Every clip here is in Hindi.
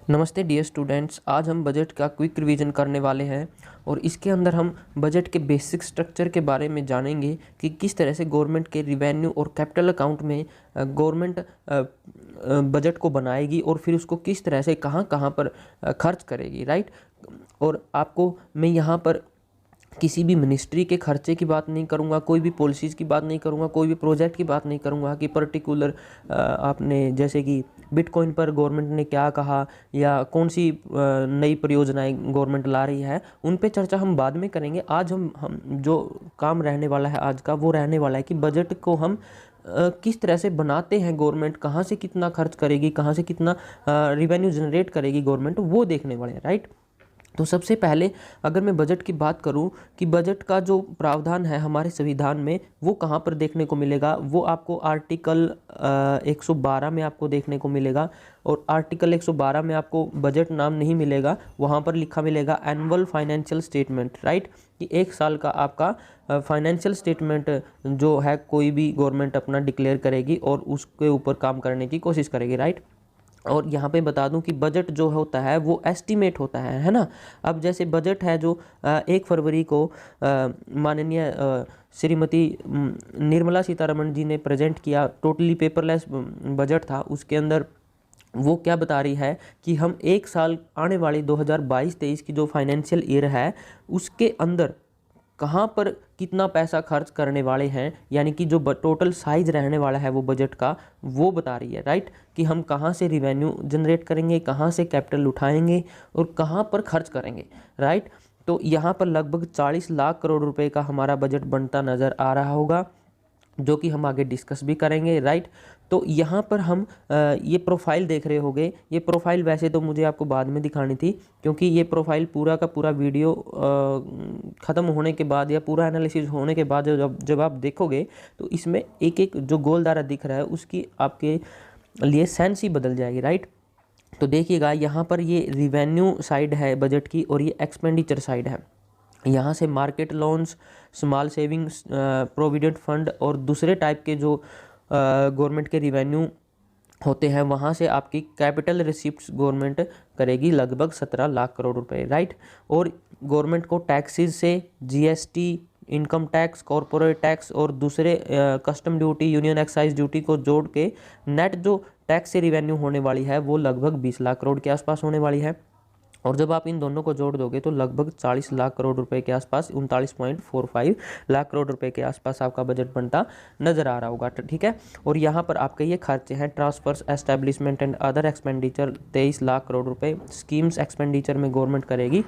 नमस्ते डियर स्टूडेंट्स। आज हम बजट का क्विक रिवीजन करने वाले हैं और इसके अंदर हम बजट के बेसिक स्ट्रक्चर के बारे में जानेंगे कि किस तरह से गवर्नमेंट के रिवेन्यू और कैपिटल अकाउंट में गवर्नमेंट बजट को बनाएगी और फिर उसको किस तरह से कहाँ कहाँ पर खर्च करेगी, राइट। और आपको मैं यहाँ पर किसी भी मिनिस्ट्री के खर्चे की बात नहीं करूँगा, कोई भी पॉलिसीज़ की बात नहीं करूँगा, कोई भी प्रोजेक्ट की बात नहीं करूँगा कि पर्टिकुलर आपने जैसे कि बिटकॉइन पर गवर्नमेंट ने क्या कहा या कौन सी नई परियोजनाएं गवर्नमेंट ला रही है, उन पे चर्चा हम बाद में करेंगे। आज हम जो काम रहने वाला है आज का वो रहने वाला है कि बजट को हम किस तरह से बनाते हैं, गवर्नमेंट कहाँ से कितना खर्च करेगी, कहाँ से कितना रिवेन्यू जनरेट करेगी गवर्नमेंट, वो देखने वाले हैं, राइट। तो सबसे पहले अगर मैं बजट की बात करूं कि बजट का जो प्रावधान है हमारे संविधान में वो कहां पर देखने को मिलेगा, वो आपको आर्टिकल 112 में आपको देखने को मिलेगा। और आर्टिकल 112 में आपको बजट नाम नहीं मिलेगा, वहां पर लिखा मिलेगा एनुअल फाइनेंशियल स्टेटमेंट, राइट। कि एक साल का आपका फाइनेंशियल स्टेटमेंट जो है कोई भी गवर्नमेंट अपना डिक्लेयर करेगी और उसके ऊपर काम करने की कोशिश करेगी, राइट। और यहाँ पे बता दूं कि बजट जो होता है वो एस्टीमेट होता है ना। अब जैसे बजट है जो 1 फरवरी को माननीय श्रीमती निर्मला सीतारमण जी ने प्रेजेंट किया, टोटली पेपरलेस बजट था। उसके अंदर वो क्या बता रही है कि हम एक साल आने वाली 2022-23 की जो फाइनेंशियल ईयर है उसके अंदर कहाँ पर कितना पैसा खर्च करने वाले हैं, यानी कि जो टोटल साइज रहने वाला है वो बजट का वो बता रही है, राइट। कि हम कहाँ से रिवेन्यू जनरेट करेंगे, कहाँ से कैपिटल उठाएंगे और कहाँ पर खर्च करेंगे, राइट। तो यहाँ पर लगभग 40 लाख करोड़ रुपए का हमारा बजट बनता नज़र आ रहा होगा, जो कि हम आगे डिस्कस भी करेंगे, राइट। तो यहाँ पर हम ये प्रोफाइल देख रहे होंगे। ये प्रोफाइल वैसे तो मुझे आपको बाद में दिखानी थी, क्योंकि ये प्रोफाइल पूरा का पूरा वीडियो ख़त्म होने के बाद या पूरा एनालिसिस होने के बाद जब आप देखोगे तो इसमें एक एक जो गोल दायरा दिख रहा है उसकी आपके लिए सेंस ही बदल जाएगी, राइट। तो देखिएगा यहाँ पर ये रिवेन्यू साइड है बजट की और ये एक्सपेंडिचर साइड है। यहाँ से market loans, small savings, provident fund और दूसरे टाइप के जो गवर्नमेंट के रिवेन्यू होते हैं वहाँ से आपकी कैपिटल रिसिप्ट्स गवर्नमेंट करेगी लगभग 17 लाख करोड़ रुपए, राइट। और गवर्नमेंट को टैक्सेस से GST, income tax, corporate tax और दूसरे custom duty, union excise duty को जोड़ के नेट जो टैक्स से रिवेन्यू होने वाली है वो लगभग 20 लाख करोड़ के आसपास होने वाली है। और जब आप इन दोनों को जोड़ दोगे तो लगभग 40 लाख करोड़ रुपए के आसपास, 39.45 लाख करोड़ रुपए के आसपास आपका बजट बनता नजर आ रहा होगा, ठीक है। और यहाँ पर आपके ये खर्चे हैं transfers, establishment and other expenditure 23 lakh crore रुपए, स्कीम्स एक्सपेंडिचर में गवर्नमेंट करेगी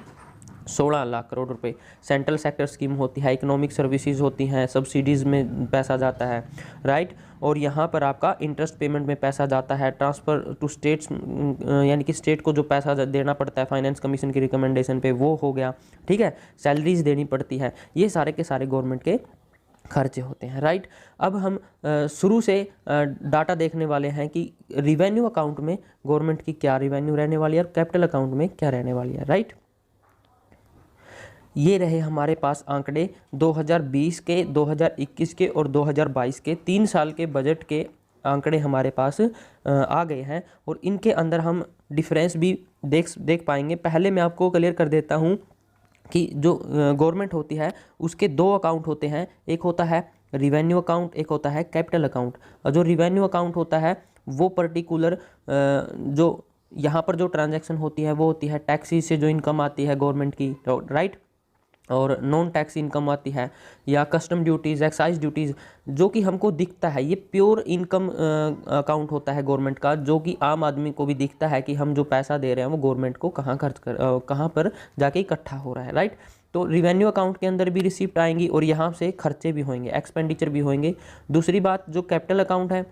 16 लाख करोड़ रुपए, सेंट्रल सेक्टर स्कीम होती है, इकोनॉमिक सर्विसेज होती हैं, सब्सिडीज़ में पैसा जाता है, राइट। और यहाँ पर आपका इंटरेस्ट पेमेंट में पैसा जाता है, ट्रांसफ़र टू स्टेट्स यानी कि स्टेट को जो पैसा देना पड़ता है फाइनेंस कमीशन की रिकमेंडेशन पे वो हो गया, ठीक है। सैलरीज देनी पड़ती है, ये सारे के सारे गवर्नमेंट के खर्चे होते हैं, राइट। अब हम शुरू से डाटा देखने वाले हैं कि रिवेन्यू अकाउंट में गवर्नमेंट की क्या रिवेन्यू रहने वाली है और कैपिटल अकाउंट में क्या रहने वाली है, राइट। ये रहे हमारे पास आंकड़े 2020 के, 2021 के और 2022 के 3 साल के बजट के आंकड़े हमारे पास आ गए हैं और इनके अंदर हम डिफरेंस भी देख पाएंगे। पहले मैं आपको क्लियर कर देता हूँ कि जो गवर्नमेंट होती है उसके 2 अकाउंट होते हैं, एक होता है रिवेन्यू अकाउंट, एक होता है कैपिटल अकाउंट। और जो रिवेन्यू अकाउंट होता है वो पर्टिकुलर जो यहाँ पर जो ट्रांजैक्शन होती है वो होती है टैक्सी से जो इनकम आती है गवर्नमेंट की, राइट। और नॉन टैक्स इनकम आती है या कस्टम ड्यूटीज़, एक्साइज ड्यूटीज़, जो कि हमको दिखता है। ये प्योर इनकम अकाउंट होता है गवर्नमेंट का, जो कि आम आदमी को भी दिखता है कि हम जो पैसा दे रहे हैं वो गवर्नमेंट को कहाँ पर जाके इकट्ठा हो रहा है, राइट। तो रिवेन्यू अकाउंट के अंदर भी रिसिप्ट आएंगी और यहाँ से खर्चे भी होंगे, एक्सपेंडिचर भी होंगे। दूसरी बात, जो कैपिटल अकाउंट है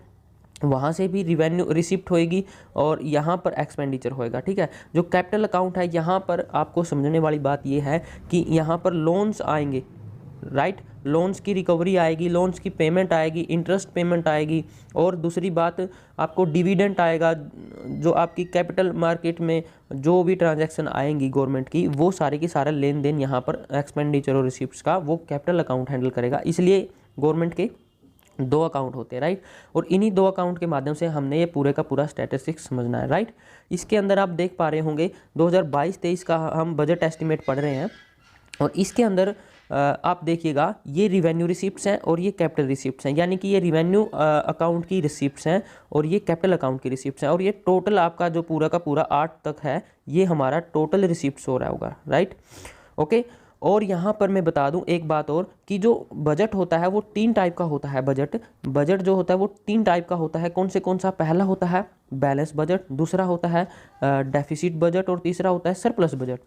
वहाँ से भी रिवेन्यू रिसिप्ट होएगी और यहाँ पर एक्सपेंडिचर होएगा, ठीक है। जो कैपिटल अकाउंट है यहाँ पर आपको समझने वाली बात ये है कि यहाँ पर लोन्स आएंगे, राइट। लोन्स की रिकवरी आएगी, लोन्स की पेमेंट आएगी, इंटरेस्ट पेमेंट आएगी और दूसरी बात आपको डिविडेंट आएगा। जो आपकी कैपिटल मार्केट में जो भी ट्रांजैक्शन आएंगी गवर्नमेंट की वो सारे की सारा लेन देन यहाँ पर एक्सपेंडिचर और रिसिप्ट्स का वो कैपिटल अकाउंट हैंडल करेगा। इसलिए गवर्नमेंट के दो अकाउंट होते हैं, राइट। और इन्हीं दो अकाउंट के माध्यम से हमने ये पूरे का पूरा स्टैटिस्टिक्स समझना है, राइट। इसके अंदर आप देख पा रहे होंगे 2022-23 का हम बजट एस्टिमेट पढ़ रहे हैं, और इसके अंदर आप देखिएगा ये रिवेन्यू रिसिप्ट्स हैं और ये कैपिटल रिसिप्ट्स हैं, यानी कि ये रिवेन्यू अकाउंट की रिसिप्ट्स हैं और ये कैपिटल अकाउंट की रिसिप्ट्स हैं, और ये टोटल आपका जो पूरा का पूरा 8 तक है, ये हमारा टोटल रिसिप्ट्स हो रहा होगा, राइट, ओके। और यहाँ पर मैं बता दूं एक बात और, कि जो बजट होता है वो 3 टाइप का होता है। बजट जो होता है वो 3 टाइप का होता है। कौन सा? पहला होता है बैलेंस बजट, दूसरा होता है डेफिसिट बजट, और तीसरा होता है सरप्लस बजट।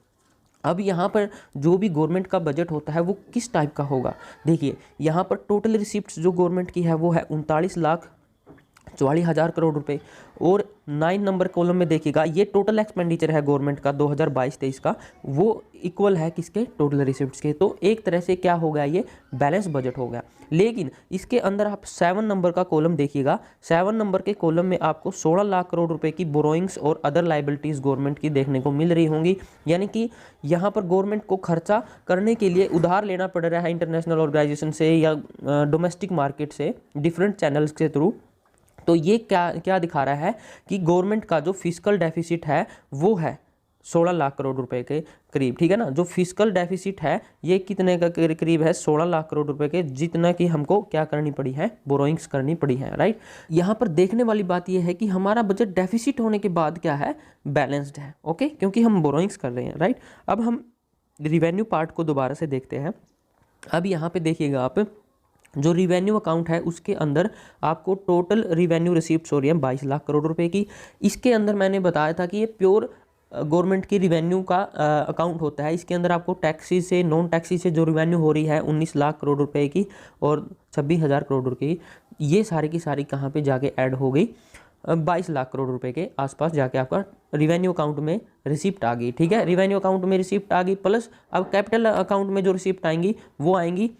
अब यहाँ पर जो भी गवर्नमेंट का बजट होता है वो किस टाइप का होगा, देखिए यहाँ पर टोटल रिसिप्ट्स जो गवर्नमेंट की है वो है 39,44,000 करोड़ रुपए, और 9 नंबर कॉलम में देखिएगा ये टोटल एक्सपेंडिचर है गवर्नमेंट का 2022-23 का, वो इक्वल है किसके? टोटल रिसिप्ट्स के। तो एक तरह से क्या हो गया, ये बैलेंस बजट हो गया। लेकिन इसके अंदर आप 7 नंबर का कॉलम देखिएगा, 7 नंबर के कॉलम में आपको 16 लाख करोड़ रुपए की बोरोइंग्स और अदर लाइबिलिटीज़ गवर्नमेंट की देखने को मिल रही होंगी, यानी कि यहाँ पर गवर्नमेंट को खर्चा करने के लिए उधार लेना पड़ रहा है इंटरनेशनल ऑर्गेनाइजेशन से या डोमेस्टिक मार्केट से, डिफरेंट चैनल्स के थ्रू। तो ये क्या दिखा रहा है कि गवर्नमेंट का जो फिस्कल डेफिसिट है वो है 16 लाख करोड़ रुपए के करीब, ठीक है ना। जो फिस्कल डेफिसिट है ये कितने का करीब है? 16 लाख करोड़ रुपए के, जितना कि हमको क्या करनी पड़ी है? बोरोइंग्स करनी पड़ी है, राइट। यहाँ पर देखने वाली बात ये है कि हमारा बजट डेफिसिट होने के बाद क्या है? बैलेंस्ड है, ओके, क्योंकि हम बोरोइंग्स कर रहे हैं, राइट। अब हम रिवेन्यू पार्ट को दोबारा से देखते हैं। अब यहाँ पे देखिएगा आप, जो रिवेन्यू अकाउंट है उसके अंदर आपको टोटल रिवेन्यू रिसीप्ट्स हो रही है 22 लाख करोड़ रुपए की। इसके अंदर मैंने बताया था कि ये प्योर गवर्नमेंट की रिवेन्यू का अकाउंट होता है। इसके अंदर आपको टैक्सी से, नॉन टैक्सी से जो रिवेन्यू हो रही है 19 लाख करोड़ रुपए की और 26,000 करोड़ रुपए की, ये सारी की सारी कहाँ पे जाके ऐड हो गई? 22 लाख करोड़ रुपए के आसपास जाके आपका रिवेन्यू अकाउंट में रिसिप्ट आ गई, ठीक है। रिवेन्यू अकाउंट में रिसिप्ट आ गई, प्लस अब कैपिटल अकाउंट में जो रिसिप्ट आएंगी वो आएंगी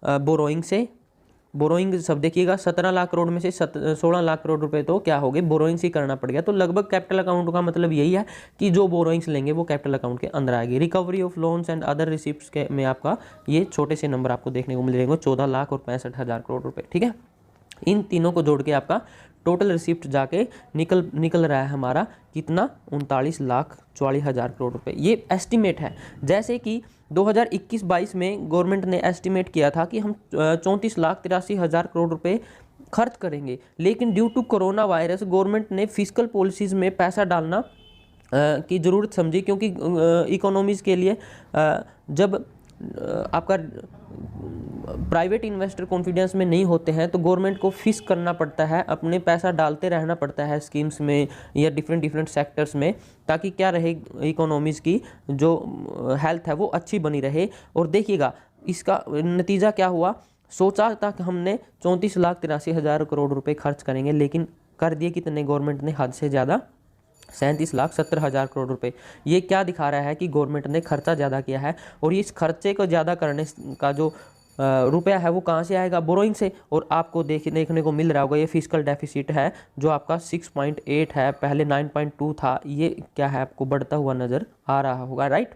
बोरोइंग से। बोरोइंग सब देखिएगा, 17 लाख करोड़ में से 16 लाख करोड़ रुपए तो क्या हो गए? बोरोइंग्स ही करना पड़ गया। तो लगभग कैपिटल अकाउंट का मतलब यही है कि जो बोरोइंग्स लेंगे वो कैपिटल अकाउंट के अंदर आएगी। Recovery of loans and other receipts के में आपका ये छोटे से नंबर आपको देखने को मिल जाएंगे, 14 लाख और 65,000 करोड़ रुपए, ठीक है। इन तीनों को जोड़ के आपका टोटल रिसिप्ट जाके निकल रहा है हमारा कितना? 39,44,000 करोड़ रुपए। ये एस्टिमेट है। जैसे कि 2021-22 में गवर्नमेंट ने एस्टिमेट किया था कि हम 34,83,000 करोड़ रुपए खर्च करेंगे, लेकिन due to corona virus government ने फिस्कल पॉलिसीज़ में पैसा डालना की ज़रूरत समझी, क्योंकि इकोनॉमीज़ के लिए जब आपका प्राइवेट इन्वेस्टर कॉन्फिडेंस में नहीं होते हैं तो गवर्नमेंट को फिक्स करना पड़ता है, अपने पैसा डालते रहना पड़ता है स्कीम्स में या डिफरेंट सेक्टर्स में, ताकि क्या रहे, इकोनॉमीज़ की जो हेल्थ है वो अच्छी बनी रहे। और देखिएगा इसका नतीजा क्या हुआ। सोचा था कि हमने 34,83,000 करोड़ रुपए खर्च करेंगे, लेकिन कर दिए कितने गवर्नमेंट ने? हद से ज़्यादा, 37,70,000 करोड़ रुपए। ये क्या दिखा रहा है कि गवर्नमेंट ने खर्चा ज़्यादा किया है, और इस खर्चे को ज़्यादा करने का जो रुपया है वो कहाँ से आएगा? बोरोइंग से। और आपको देखने को मिल रहा होगा ये फिस्कल डेफिसिट है जो आपका 6.8 है, पहले 9.2 था, ये क्या है आपको बढ़ता हुआ नज़र आ रहा होगा, राइट।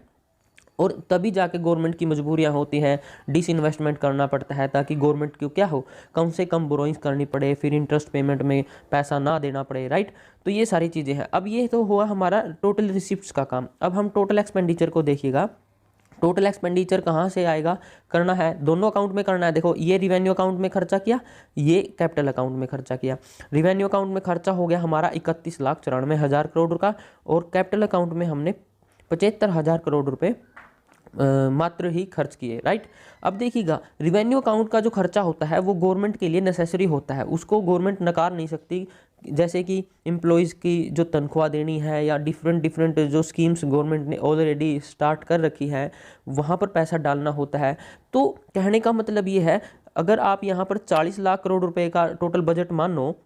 और तभी जाके गवर्नमेंट की मजबूरियां होती हैं, डिसइन्वेस्टमेंट करना पड़ता है ताकि गवर्नमेंट को क्या हो, कम से कम बोरोइंग्स करनी पड़े, फिर इंटरेस्ट पेमेंट में पैसा ना देना पड़े, राइट। तो ये सारी चीज़ें हैं। अब ये तो हुआ हमारा टोटल रिसिप्ट्स का काम। अब हम टोटल एक्सपेंडिचर को देखिएगा। टोटल एक्सपेंडिचर कहाँ से आएगा? करना है दोनों अकाउंट में करना है। देखो ये रिवेन्यू अकाउंट में खर्चा किया, ये कैपिटल अकाउंट में खर्चा किया। रिवेन्यू अकाउंट में खर्चा हो गया हमारा 31,94,000 करोड़ का, और कैपिटल अकाउंट में हमने 75,000 करोड़ रुपए मात्र ही खर्च किए, राइट। अब देखिएगा रिवेन्यू अकाउंट का जो खर्चा होता है वो गवर्नमेंट के लिए नेसेसरी होता है, उसको गवर्नमेंट नकार नहीं सकती। जैसे कि एम्प्लॉयज़ की जो तनख्वाह देनी है या डिफरेंट जो स्कीम्स गवर्नमेंट ने ऑलरेडी स्टार्ट कर रखी है वहाँ पर पैसा डालना होता है। तो कहने का मतलब ये है, अगर आप यहाँ पर 40 लाख करोड़ रुपए का टोटल बजट मानो,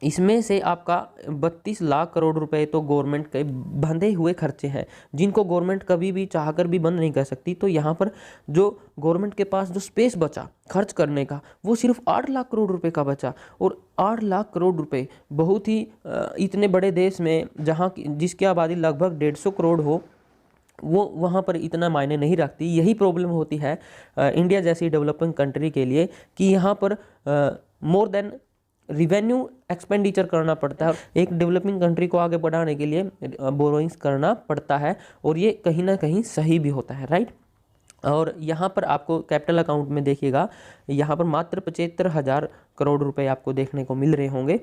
इसमें से आपका 32 लाख करोड़ रुपए तो गवर्नमेंट के बंधे हुए खर्चे हैं, जिनको गवर्नमेंट कभी भी चाहकर भी बंद नहीं कर सकती। तो यहाँ पर जो गवर्नमेंट के पास जो स्पेस बचा खर्च करने का वो सिर्फ 8 लाख करोड़ रुपए का बचा। और 8 लाख करोड़ रुपए बहुत ही इतने बड़े देश में जहाँ जिसकी आबादी लगभग 150 करोड़ हो, वो वहाँ पर इतना मायने नहीं रखती। यही प्रॉब्लम होती है इंडिया जैसी डेवलपिंग कंट्री के लिए कि यहाँ पर मोर देन रिवेन्यू एक्सपेंडिचर करना पड़ता है। एक डेवलपिंग कंट्री को आगे बढ़ाने के लिए बोरोइंग्स करना पड़ता है और ये कहीं ना कहीं सही भी होता है, राइट। और यहाँ पर आपको कैपिटल अकाउंट में देखिएगा, यहाँ पर मात्र 75,000 करोड़ रुपए आपको देखने को मिल रहे होंगे,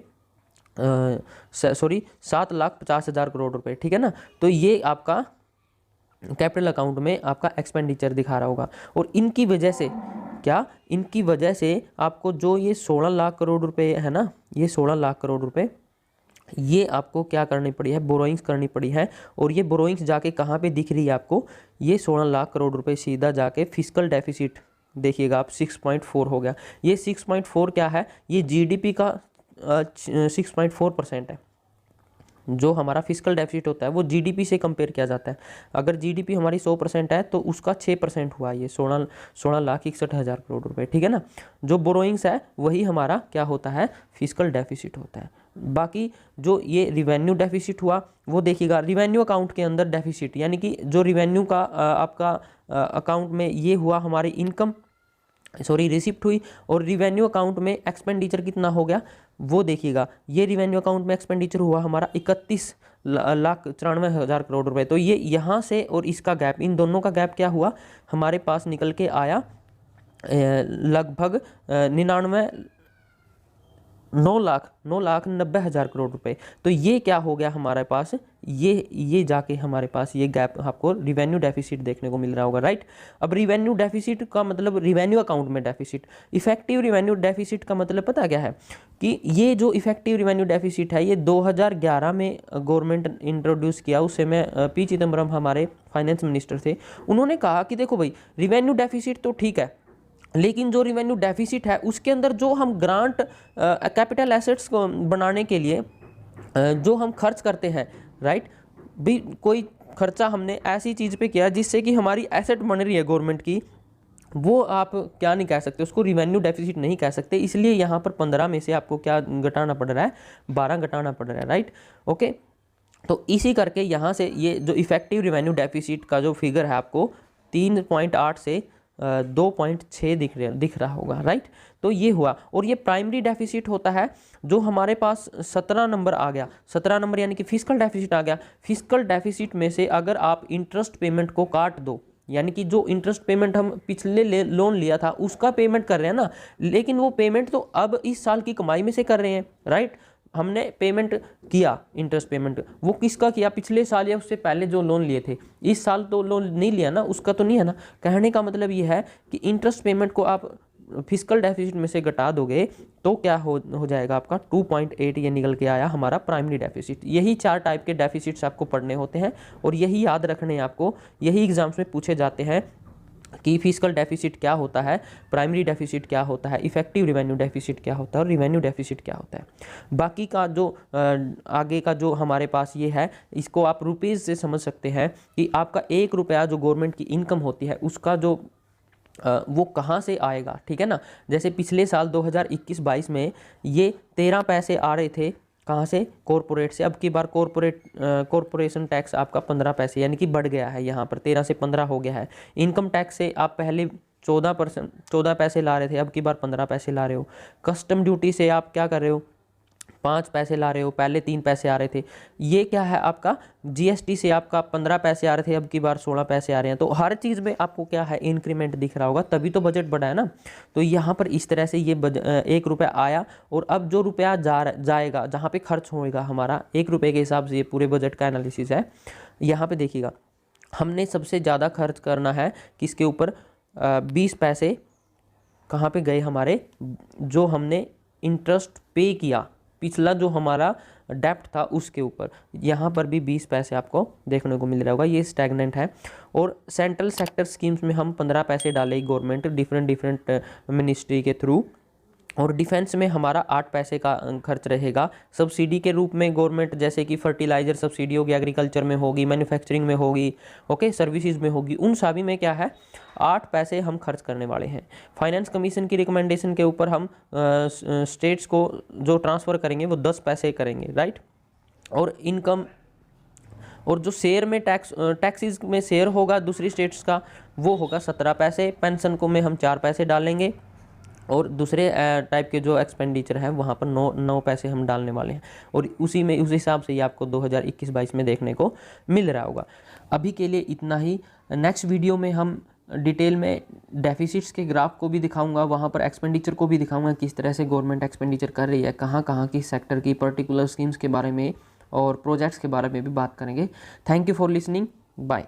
सॉरी 7,50,000 करोड़ रुपए, ठीक है ना। तो ये आपका कैपिटल अकाउंट में आपका एक्सपेंडिचर दिखा रहा होगा। और इनकी वजह से क्या, इनकी वजह से आपको जो ये 16 लाख करोड़ रुपए है ना, ये 16 लाख करोड़ रुपए ये आपको क्या करनी पड़ी है, बोरोइंग्स करनी पड़ी है। और ये बोरोइंग्स जाके कहाँ पे दिख रही है आपको, ये 16 लाख करोड़ रुपए सीधा जाके फिस्कल डेफिसिट, देखिएगा आप 6.4 हो गया। ये 6.4 क्या है, ये जीडीपी का 6.4% है। जो हमारा फिस्कल डेफिसिट होता है वो जीडीपी से कंपेयर किया जाता है। अगर जीडीपी हमारी 100% है तो उसका 6% हुआ ये 16,61,000 करोड़ रुपए, ठीक है ना। जो बोरोइंग्स है वही हमारा क्या होता है, फिस्कल डेफिसिट होता है। बाकी जो ये रिवेन्यू डेफिसिट हुआ वो देखिएगा, रिवेन्यू अकाउंट के अंदर डेफिसिट यानी कि जो रिवेन्यू का आपका अकाउंट में ये हुआ हमारी इनकम, सॉरी रिसिप्ट हुई, और रिवेन्यू अकाउंट में एक्सपेंडिचर कितना हो गया वो देखिएगा। ये रिवेन्यू अकाउंट में एक्सपेंडिचर हुआ हमारा 31,94,000 करोड़ रुपए। तो ये यहाँ से और इसका गैप, इन दोनों का गैप क्या हुआ हमारे पास निकल के आया लगभग 9,90,000 करोड़ रुपए। तो ये क्या हो गया हमारे पास, ये जाके हमारे पास ये गैप आपको रिवेन्यू डेफिसिट देखने को मिल रहा होगा, राइट। अब रिवेन्यू डेफिसिट का मतलब रिवेन्यू अकाउंट में डेफिसिट, इफेक्टिव रिवेन्यू डेफिसिट का मतलब पता क्या है कि ये जो इफेक्टिव रिवेन्यू डेफिसिट है ये 2011 में गवर्नमेंट इंट्रोड्यूस किया। उस समय पी चिदम्बरम हमारे फाइनेंस मिनिस्टर थे। उन्होंने कहा कि देखो भाई रिवेन्यू डेफिसिट तो ठीक है, लेकिन जो रिवेन्यू डेफिसिट है उसके अंदर जो हम ग्रांट कैपिटल एसेट्स को बनाने के लिए जो हम खर्च करते हैं, राइट, भी कोई खर्चा हमने ऐसी चीज़ पे किया जिससे कि हमारी एसेट बन रही है गवर्नमेंट की, वो आप क्या नहीं कह सकते, उसको रिवेन्यू डेफिसिट नहीं कह सकते। इसलिए यहाँ पर 15 में से आपको क्या घटाना पड़ रहा है, 12 घटाना पड़ रहा है, राइट। ओके, तो इसी करके यहाँ से ये जो इफेक्टिव रिवेन्यू डेफिसिट का जो फिगर है आपको 3.8 से 2.6 दिख रहा होगा, राइट। तो ये हुआ। और ये प्राइमरी डेफिसिट होता है जो हमारे पास 17 नंबर आ गया, 17 नंबर यानी कि फिस्कल डेफिसिट आ गया। फिस्कल डेफिसिट में से अगर आप इंटरेस्ट पेमेंट को काट दो, यानी कि जो इंटरेस्ट पेमेंट हम पिछले लोन लिया था उसका पेमेंट कर रहे हैं ना, लेकिन वो पेमेंट तो अब इस साल की कमाई में से कर रहे हैं, राइट। हमने पेमेंट किया इंटरेस्ट पेमेंट, वो किसका किया, पिछले साल या उससे पहले जो लोन लिए थे, इस साल तो लोन नहीं लिया ना, उसका तो नहीं है ना। कहने का मतलब ये है कि इंटरेस्ट पेमेंट को आप फिस्कल डेफिसिट में से घटा दोगे तो क्या हो जाएगा आपका 2.8, ये निकल के आया हमारा प्राइमरी डेफिसिट। यही 4 टाइप के डेफिसिट्स आपको पढ़ने होते हैं और यही याद रखने आपको, यही एग्जाम्स में पूछे जाते हैं कि फिस्कल डेफिसिट क्या होता है, प्राइमरी डेफिसिट क्या होता है, इफेक्टिव रिवेन्यू डेफिसिट क्या होता है और रिवेन्यू डेफिसिट क्या होता है। बाकी का जो आगे का जो हमारे पास ये है, इसको आप रुपीज़ से समझ सकते हैं कि आपका 1 रुपया जो गवर्नमेंट की इनकम होती है उसका जो वो कहाँ से आएगा, ठीक है ना। जैसे पिछले साल 2021-22 में ये 13 पैसे आ रहे थे, कहाँ से, कॉरपोरेट से। अब की बार कॉरपोरेशन टैक्स आपका 15 पैसे यानी कि बढ़ गया है, यहाँ पर 13 से 15 हो गया है। इनकम टैक्स से आप पहले 14 पैसे ला रहे थे, अब की बार 15 पैसे ला रहे हो। कस्टम ड्यूटी से आप क्या कर रहे हो, 5 पैसे ला रहे हो, पहले 3 पैसे आ रहे थे। ये क्या है आपका, जीएसटी से आपका 15 पैसे आ रहे थे, अब की बार 16 पैसे आ रहे हैं। तो हर चीज़ में आपको क्या है, इंक्रीमेंट दिख रहा होगा, तभी तो बजट बढ़ा है ना। तो यहाँ पर इस तरह से ये 1 रुपया आया, और अब जो रुपया जाएगा जहाँ पे खर्च होएगा हमारा 1 रुपये के हिसाब से, ये पूरे बजट का एनालिसिस है। यहाँ पे देखिएगा हमने सबसे ज़्यादा खर्च करना है किसके ऊपर, 20 पैसे कहाँ पे गए हमारे, जो हमने इंटरेस्ट पे किया, पिछला जो हमारा डेप्ट था उसके ऊपर। यहाँ पर भी 20 पैसे आपको देखने को मिल रहा होगा, ये स्टैग्नेंट है। और सेंट्रल सेक्टर स्कीम्स में हम 15 पैसे डालेगी गवर्नमेंट डिफरेंट मिनिस्ट्री के थ्रू। और डिफेंस में हमारा 8 पैसे का खर्च रहेगा। सब्सिडी के रूप में गवर्नमेंट, जैसे कि फर्टिलाइजर सब्सिडी होगी, एग्रीकल्चर में होगी, मैन्युफैक्चरिंग में होगी, ओके, सर्विसेज में होगी, उन सभी में क्या है 8 पैसे हम खर्च करने वाले हैं। फाइनेंस कमीशन की रिकमेंडेशन के ऊपर हम स्टेट्स को जो ट्रांसफ़र करेंगे वो 10 पैसे करेंगे, राइट। और इनकम और जो शेयर में टैक्सेस में शेयर होगा दूसरी स्टेट्स का, वो होगा 17 पैसे। पेंशन को में हम 4 पैसे डालेंगे, और दूसरे टाइप के जो एक्सपेंडिचर है वहाँ पर 9 पैसे हम डालने वाले हैं, और उसी में उस हिसाब से ही आपको 2021-22 में देखने को मिल रहा होगा। अभी के लिए इतना ही। नेक्स्ट वीडियो में हम डिटेल में डेफिसिट्स के ग्राफ को भी दिखाऊंगा, वहाँ पर एक्सपेंडिचर को भी दिखाऊंगा, किस तरह से गवर्नमेंट एक्सपेंडिचर कर रही है, कहाँ कहाँ किस सेक्टर की पर्टिकुलर स्कीम्स के बारे में और प्रोजेक्ट्स के बारे में भी बात करेंगे। Thank you for listening, bye.